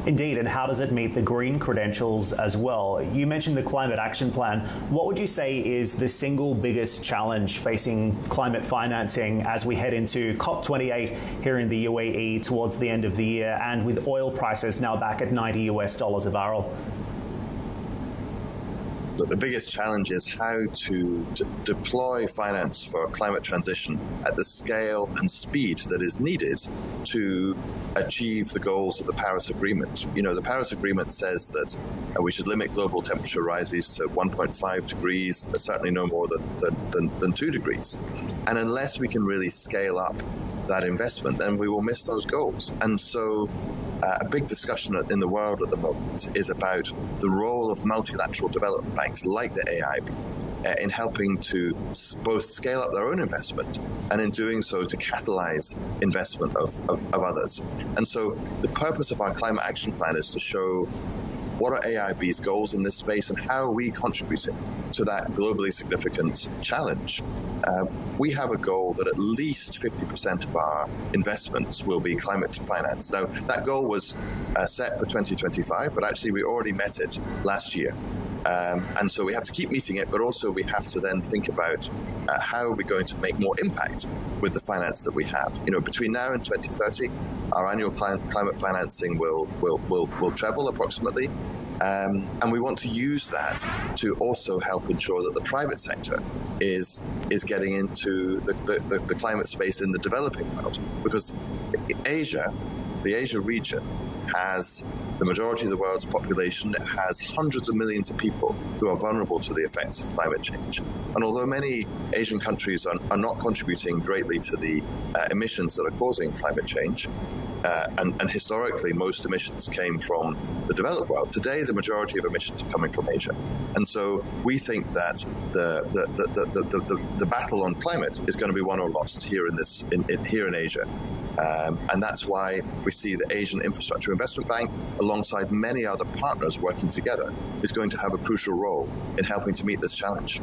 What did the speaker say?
Indeed, and how does it meet the green credentials as well? You mentioned the Climate Action Plan. What would you say is the single biggest challenge facing climate financing as we head into COP28 here in the UAE towards the end of the year, and with oil prices now back at $90 a barrel? Look, the biggest challenge is how to deploy finance for climate transition at the scale and speed that is needed to achieve the goals of the Paris Agreement. You know, the Paris Agreement says that we should limit global temperature rises to 1.5 degrees, certainly no more than 2 degrees. And unless we can really scale up that investment, then we will miss those goals. And so a big discussion in the world at the moment is about the role of multilateral development banks like the AIB in helping to both scale up their own investment and in doing so to catalyze investment of others. And so the purpose of our Climate Action Plan is to show what are AIB's goals in this space and how are we contributing to that globally significant challenge. We have a goal that at least 50% of our investments will be climate finance. Now, that goal was set for 2025, but actually we already met it last year. And so we have to keep meeting it, but also we have to then think about how are we going to make more impact with the finance that we have. You know, between now and 2030, our annual climate financing will treble approximately. And we want to use that to also help ensure that the private sector is getting into the climate space in the developing world. Because Asia, the Asia region, has the majority of the world's population. It has hundreds of millions of people who are vulnerable to the effects of climate change. And although many Asian countries are not contributing greatly to the emissions that are causing climate change, and historically most emissions came from the developed world, today the majority of emissions are coming from Asia. And so we think that the battle on climate is going to be won or lost here in Asia. And that's why we see the Asian Infrastructure Investment Bank, alongside many other partners working together, is going to have a crucial role in helping to meet this challenge.